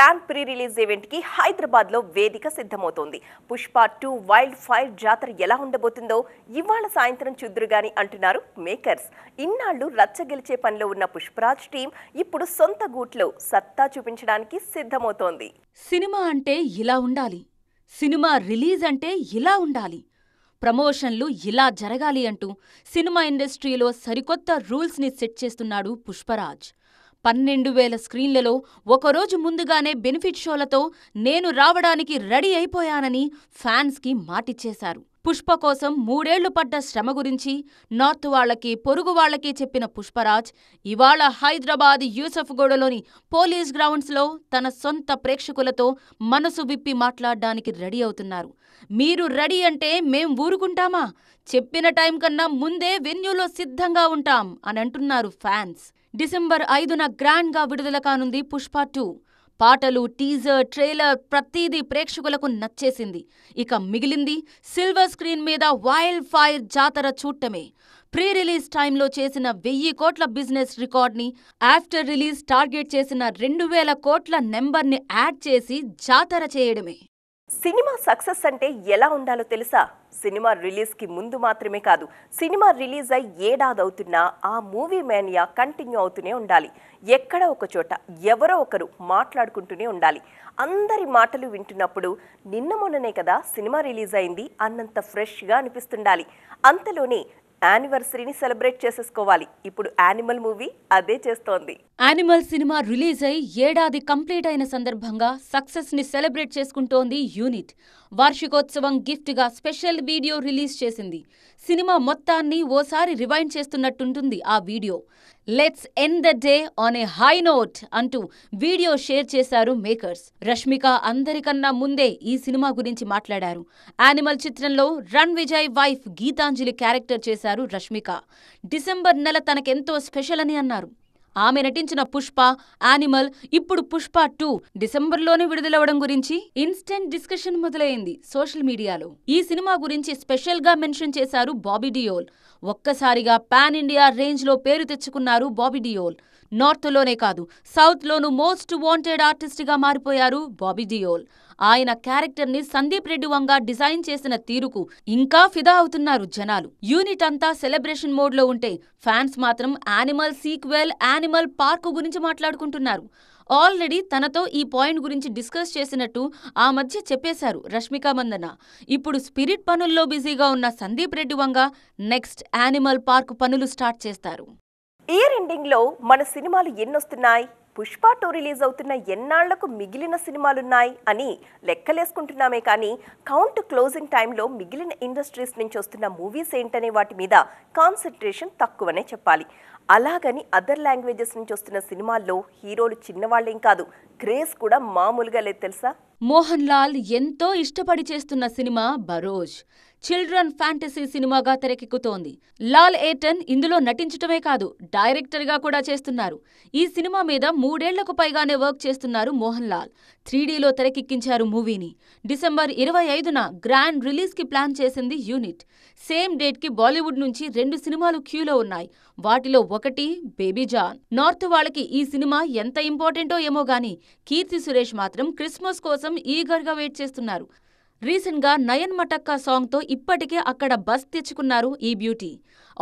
Grand pre release event కి హైదరాబాద్ లో వేదిక సిద్ధమవుతోంది. పుష్ప 2 వైల్డ్ ఫైర్ జాతర ఎలా ఉండబోతుందో ఇవాళ సాయంత్రం చూద్దురుగాని అంటున్నారు మేకర్స్. ఇన్నాళ్లు రచ్చ గెలిచే పనిలో ఉన్న పుష్పరాజ్ టీం ఇప్పుడు సొంత గూట్లో సత్తా చూపించడానికి సిద్ధమవుతోంది. సినిమా అంటే ఇలా ఉండాలి, సినిమా రిలీజ్ అంటే ఇలా ఉండాలి, ప్రమోషన్లు ఇలా జరగాలి అంటూ సినిమా ఇండస్ట్రీలో సరికొత్త రూల్స్ని సెట్ చేస్తున్నాడు పుష్పరాజ్. 12,000 స్క్రీన్లలో ఒకరోజు ముందుగానే బెనిఫిట్ షోలతో నేను రావడానికి రెడీ అయిపోయానని ఫ్యాన్స్కి మాటిచ్చేశారు. పుష్ప కోసం 3 ఏళ్లు పడ్డ శ్రమ గురించి నార్త్ వాళ్లకి, పొరుగు వాళ్లకి చెప్పిన పుష్పరాజ్ ఇవాళ హైదరాబాద్ యూసఫ్గూడలోని పోలీస్ గ్రౌండ్స్లో తన సొంత ప్రేక్షకులతో మనసు విప్పి మాట్లాడ్డానికి రెడీ అవుతున్నారు. మీరు రెడీ అంటే మేం ఊరుకుంటామా? చెప్పిన టైం కన్నా ముందే వెన్యూలో సిద్ధంగా ఉంటాం అని అంటున్నారు ఫ్యాన్స్. డిసెంబర్ 5న గ్రాండ్గా విడుదల కానుంది పుష్ప 2. పాటలు, టీజర్, ట్రైలర్ ప్రతీదీ ప్రేక్షకులకు నచ్చేసింది. ఇక మిగిలింది సిల్వర్ స్క్రీన్ మీద వైల్డ్ ఫైర్ జాతర చూడటమే. ప్రీ రిలీజ్ టైంలో చేసిన 1000 కోట్ల బిజినెస్ రికార్డ్ని ఆఫ్టర్ రిలీజ్ టార్గెట్ చేసిన 2000 కోట్ల నెంబర్ని యాడ్ చేసి జాతర చేయడమే. సినిమా సక్సెస్ అంటే ఎలా ఉండాలో తెలుసా? సినిమా రిలీజ్కి ముందు మాత్రమే కాదు, సినిమా రిలీజ్ అయి ఏడాదవుతున్నా ఆ మూవీ మేనియా కంటిన్యూ అవుతూనే ఉండాలి. ఎక్కడ ఒక చోట ఎవరో ఒకరు మాట్లాడుకుంటూనే ఉండాలి. అందరి మాటలు వింటున్నప్పుడు నిన్న మొన్ననే కదా సినిమా రిలీజ్ అయింది అన్నంత ఫ్రెష్గా అనిపిస్తుండాలి. అంతలోనే యానివర్సరీని సెలబ్రేట్ చేసేసుకోవాలి. ఇప్పుడు యానిమల్ మూవీ అదే చేస్తోంది. యానిమల్ సినిమా రిలీజ్ అయి ఏడాది కంప్లీట్ అయిన సందర్భంగా సక్సెస్ ని సెలబ్రేట్ చేసుకుంటోంది యూనిట్. వార్షికోత్సవం గిఫ్ట్ గా స్పెషల్ వీడియో రిలీజ్ చేసింది. సినిమా మొత్తాన్ని ఓసారి రివైండ్ చేస్తున్నట్టుంటుంది ఆ video. Let's end the day on a high note అంటూ వీడియో షేర్ చేశారు మేకర్స్. రష్మిక అందరికన్నా ముందే ఈ సినిమా గురించి మాట్లాడారు. యానిమల్ చిత్రంలో Ranvijay wife Geetanjali character చేశారు రష్మిక. డిసెంబర్ నెల తనకెంతో స్పెషల్ అని అన్నారు. ఆమె నటించిన పుష్ప, యానిమల్, ఇప్పుడు పుష్ప 2 డిసెంబర్లోనే విడుదలవడం గురించి ఇన్స్టెంట్ డిస్కషన్ మొదలైంది సోషల్ మీడియాలో. ఈ సినిమా గురించి స్పెషల్గా మెన్షన్ చేశారు బాబీ డియోల్. ఒక్కసారిగా పాన్ ఇండియా రేంజ్లో పేరు తెచ్చుకున్నారు బాబీ డియోల్. నార్త్లోనే కాదు, సౌత్లోనూ మోస్ట్ వాంటెడ్ ఆర్టిస్ట్గా మారిపోయారు బాబీ డియోల్. ఆయన క్యారెక్టర్ని సందీప్ రెడ్డి వంగా డిజైన్ చేసిన తీరుకు ఇంకా ఫిదా అవుతున్నారు జనాలు. యూనిట్ అంతా సెలబ్రేషన్ మోడ్లో ఉంటే ఫ్యాన్స్ మాత్రం యానిమల్ సీక్వెల్, యానిమల్ పార్క్ గురించి మాట్లాడుకుంటున్నారు. ఆల్రెడీ తనతో ఈ పాయింట్ గురించి డిస్కస్ చేసినట్టు ఆ మధ్య చెప్పేశారు రష్మిక మందన. ఇప్పుడు స్పిరిట్ పనుల్లో బిజీగా ఉన్న Sandeep Reddy Vanga next animal park పనులు స్టార్ట్ చేస్తారు. ఇయర్ ఎండింగ్ లో మన సినిమాలు ఎన్నొస్తున్నాయి, పుష్ప 2 రిలీజ్ అవుతున్న ఎన్నాళ్లకు మిగిలిన సినిమాలున్నాయి అని లెక్కలేసుకుంటున్నామే కానీ కౌంట్ క్లోజింగ్ టైంలో మిగిలిన ఇండస్ట్రీస్ నుంచి వస్తున్న మూవీస్ ఏంటనే వాటి మీద కాన్సన్ట్రేషన్ తక్కువనే చెప్పాలి. అలాగని అదర్ లాంగ్వేజెస్ నుంచి వస్తున్న సినిమాల్లో హీరోలు చిన్నవాళ్లేం కాదు, క్రేజ్ కూడా మామూలుగా లేదు తెలుసా? మోహన్ లాల్ ఎంతో ఇష్టపడి చేస్తున్న సినిమా బరోజ్ చిల్డ్రన్ ఫ్యాంటసీ సినిమాగా తెరకెక్కుతోంది. లాల్ ఏటన్ ఇందులో నటించటమే కాదు, డైరెక్టర్గా కూడా చేస్తున్నారు. ఈ సినిమా మీద 3 ఏళ్లకు పైగానే వర్క్ చేస్తున్నారు మోహన్ లాల్. 3Dలో తెరకెక్కించారు మూవీని. డిసెంబర్ 25న గ్రాండ్ రిలీజ్కి ప్లాన్ చేసింది యూనిట్. సేమ్ డేట్కి బాలీవుడ్ నుంచి 2 సినిమాలు క్యూలో ఉన్నాయి. వాటిలో ఒకటి బేబీ జాన్. నార్త్ వాళ్ళకి ఈ సినిమా ఎంత ఇంపార్టెంటో ఏమో గానీ కీర్తి సురేష్ మాత్రం క్రిస్మస్ కోసం ఈగర్గా వెయిట్ చేస్తున్నారు. రీసెంట్గా నయన్ మటక్కా సాంగ్తో ఇప్పటికే అక్కడ బస్ తెచ్చుకున్నారు ఈ బ్యూటీ.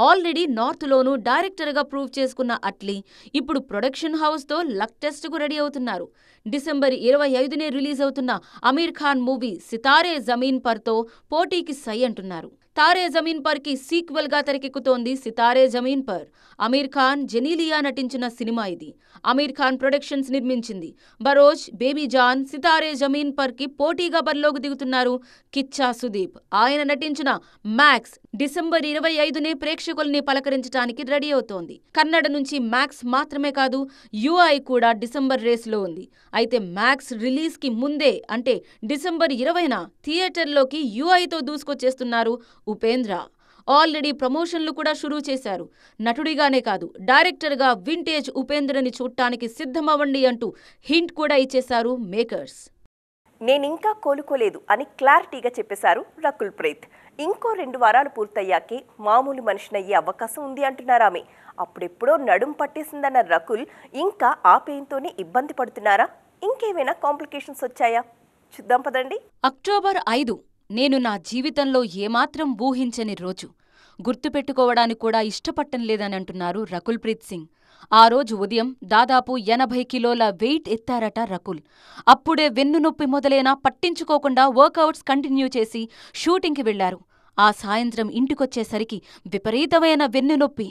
ఆల్రెడీ నార్త్లోనూ డైరెక్టర్గా ప్రూవ్ చేసుకున్న అట్లీ ఇప్పుడు ప్రొడక్షన్ హౌస్తో లక్ టెస్ట్కు రెడీ అవుతున్నారు. డిసెంబర్ 25నే రిలీజ్ అవుతున్న అమీర్ ఖాన్ మూవీ సితారే జమీన్ పర్తో పోటీకి సై అంటున్నారు. తారే జమీన్ పర్కి సీక్వెల్గా తెరకెక్కుతోంది సితారే జమీన్ పర్. అమీర్ ఖాన్, జెనీలియా నటించిన సినిమా ఇది. అమీర్ ఖాన్ ప్రొడక్షన్స్ నిర్మించింది. బరోజ్, బేబీ జాన్, సితారే జమీన్ పర్కి పోటీగా బరిలోకి దిగుతున్నారు కిచ్చా సుదీప్. ఆయన నటించిన మ్యాక్స్ డిసెంబర్ 25నే ప్రేక్షకుల్ని పలకరించడానికి రెడీ అవుతోంది. కన్నడ నుంచి మ్యాక్స్ మాత్రమే కాదు, యూఐ కూడా డిసెంబర్ రేస్లో ఉంది. అయితే మ్యాక్స్ రిలీజ్కి ముందే అంటే డిసెంబర్ 20న థియేటర్లోకి యూఐతో దూసుకొచ్చేస్తున్నారు ఉపేంద్ర. ఆల్రెడీ ప్రమోషన్లు కూడా షురూ చేశారు. నటుడిగానే కాదు, డైరెక్టర్గా వింటేజ్ ఉపేంద్రని చూడటానికి సిద్ధమవ్వండి అంటూ హింట్ కూడా ఇచ్చేశారు మేకర్స్. నేనింకా కోలుకోలేదు అని క్లారిటీగా చెప్పేశారు రకుల్ ప్రీత్. ఇంకో 2 వారాలు పూర్తయ్యాకే మామూలు మనిషినయ్యే అవకాశం ఉంది అంటున్నారామె. అప్పుడెప్పుడో నడుం పట్టేసిందన్న రకుల్ ఇంకా ఆ పెయిన్తోనే ఇబ్బంది పడుతున్నారా? ఇంకేమైనా కాంప్లికేషన్స్ వచ్చాయా? చూద్దాం పదండి. అక్టోబర్ 5 నేను నా జీవితంలో ఏమాత్రం ఊహించని రోజు. గుర్తుపెట్టుకోవడానికి కూడా ఇష్టపట్టం లేదని అంటున్నారు రకుల్ ప్రీత్ సింగ్. ఆ రోజు ఉదయం దాదాపు 80 కిలోల వెయిట్ ఎత్తారట రకుల్. అప్పుడే వెన్నునొప్పి మొదలైనా పట్టించుకోకుండా వర్కౌట్స్ కంటిన్యూ చేసి షూటింగ్కి వెళ్లారు. ఆ సాయంత్రం ఇంటికొచ్చేసరికి విపరీతమైన వెన్నునొప్పి.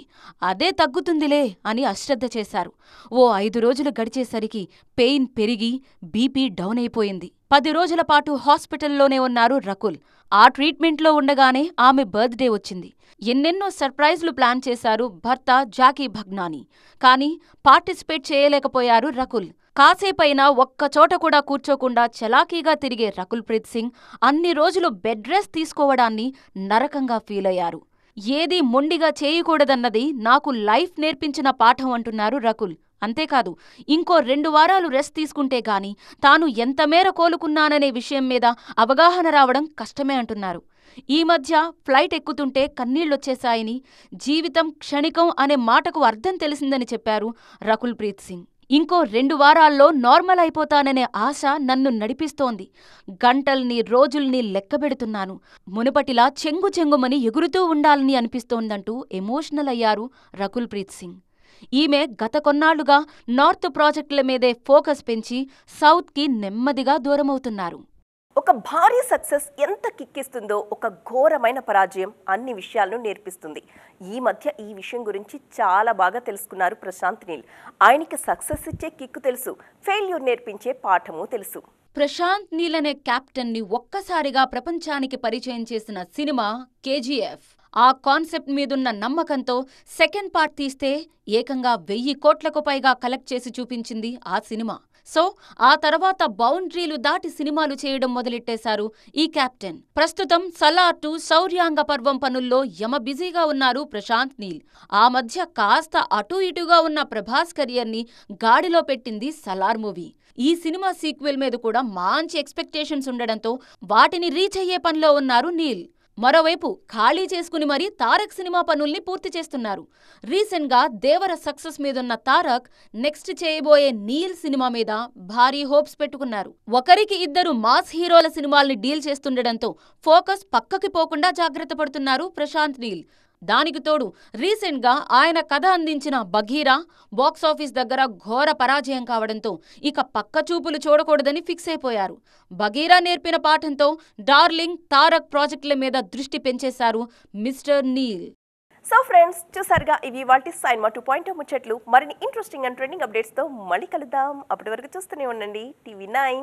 అదే తగ్గుతుందిలే అని అశ్రద్ధ చేశారు. ఓ 5 రోజులు గడిచేసరికి పెయిన్ పెరిగి బీపీ డౌన్ అయిపోయింది. 10 రోజుల పాటు హాస్పిటల్లోనే ఉన్నారు రకుల్. ఆ ట్రీట్మెంట్లో ఉండగానే ఆమె బర్త్డే వచ్చింది. ఎన్నెన్నో సర్ప్రైజ్లు ప్లాన్ చేశారు భర్త జాకీ భగ్నానీ. కానీ పార్టిసిపేట్ చేయలేకపోయారు రకుల్. కాసేపైనా ఒక్కచోట కూడా కూర్చోకుండా చలాకీగా తిరిగే రకుల్ ప్రీత్ సింగ్ అన్ని రోజులు బెడ్ రెస్ట్ తీసుకోవడాన్ని నరకంగా ఫీలయ్యారు. ఏదీ మొండిగా చేయకూడదన్నది నాకు లైఫ్ నేర్పించిన పాఠం అంటున్నారు రకుల్. అంతేకాదు, ఇంకో 2 వారాలు రెస్ట్ తీసుకుంటే గాని తాను ఎంతమేర కోలుకున్నాననే విషయం మీద అవగాహన రావడం కష్టమే అంటున్నారు. ఈ మధ్య ఫ్లైట్ ఎక్కుతుంటే కన్నీళ్లొచ్చేశాయని, జీవితం క్షణికం అనే మాటకు అర్థం తెలిసిందని చెప్పారు రకుల్ ప్రీత్ సింగ్. ఇంకో 2 వారాల్లో నార్మల్ అయిపోతాననే ఆశ నన్ను నడిపిస్తోంది. గంటల్ని రోజుల్ని లెక్కబెడుతున్నాను. మునుపటిలా చెంగు చెంగుమని ఎగురుతూ ఉండాలని అనిపిస్తోందంటూ ఎమోషనల్ అయ్యారు రకుల్ ప్రీత్ సింగ్. ఈమె గత కొన్నాళ్లుగా నార్త్ ప్రాజెక్టుల మీదే ఫోకస్ పెంచి సౌత్కి నెమ్మదిగా దూరమవుతున్నారు. ఒక భారీ సక్సెస్ ఎంత కిక్కిస్తుందో ఒక ఘోరమైన పరాజయం అన్ని విషయాలను నేర్పిస్తుంది. ఈ మధ్య ఈ విషయం గురించి చాలా బాగా తెలుసుకున్నారు ప్రశాంత్ నీల్. ఆయనకి సక్సెస్ ఇచ్చే కిక్కు తెలుసు, ఫెయిల్యూర్ నేర్పించే పాఠము తెలుసు. ప్రశాంత్ నీల్ అనే కెప్టెన్ని ఒక్కసారిగా ప్రపంచానికి పరిచయం చేసిన సినిమా కేజీఎఫ్. ఆ కాన్సెప్ట్ మీదున్న నమ్మకంతో సెకండ్ పార్ట్ తీస్తే ఏకంగా 1000 కోట్లకు పైగా కలెక్ట్ చేసి చూపించింది ఆ సినిమా. సో ఆ తర్వాత బౌండరీలు దాటి సినిమాలు చేయడం మొదలెట్టేశారు ఈ కెప్టెన్. ప్రస్తుతం సలార్ 2 శౌర్యాంగ పర్వం పనుల్లో యమ బిజీగా ఉన్నారు ప్రశాంత్ నీల్. ఆ మధ్య కాస్త అటూ ఇటుగా ఉన్న ప్రభాస్ కెరియర్ని గాడిలో పెట్టింది సలార్ మూవీ. ఈ సినిమా సీక్వెల్ మీద కూడా మంచి ఎక్స్పెక్టేషన్స్ ఉండడంతో వాటిని రీచ్ అయ్యే పనిలో ఉన్నారు నీల్. మరోవైపు ఖాళీ చేసుకుని మరీ తారక్ సినిమా పనుల్ని పూర్తి చేస్తున్నారు. రీసెంట్గా దేవర సక్సెస్ మీదున్న తారక్ నెక్స్ట్ చేయబోయే నీల్ సినిమా మీద భారీ హోప్స్ పెట్టుకున్నారు. ఒకరికి 2 మాస్ హీరోల సినిమాల్ని డీల్ చేస్తుండడంతో ఫోకస్ పక్కకి పోకుండా జాగ్రత్త పడుతున్నారు ప్రశాంత్ నీల్. దానికి తోడు రీసెంట్గా ఆయన కథ అందించిన బఘీరా బాక్సాఫీస్ దగ్గర ఘోర పరాజయం కావడంతో ఇక పక్క చూపులు చూడకూడదని ఫిక్స్ అయిపోయారు. బఘీరా నేర్పిన పాఠంతో డార్లింగ్, తారక్ ప్రాజెక్టుల మీద దృష్టి పెంచేశారు మిస్టర్ నీల్. సో ఫ్రెండ్స్, చూసారుగా ఇవి వాటి సైన్మా 2.0 ముచ్చట్లు. మరిన్ని ఇంట్రెస్టింగ్ అండ్ ట్రెండింగ్ అప్డేట్స్తో మళ్ళీ కలుద్దాం. అప్పటి వరకు చూస్తూనే ఉండండి TV9.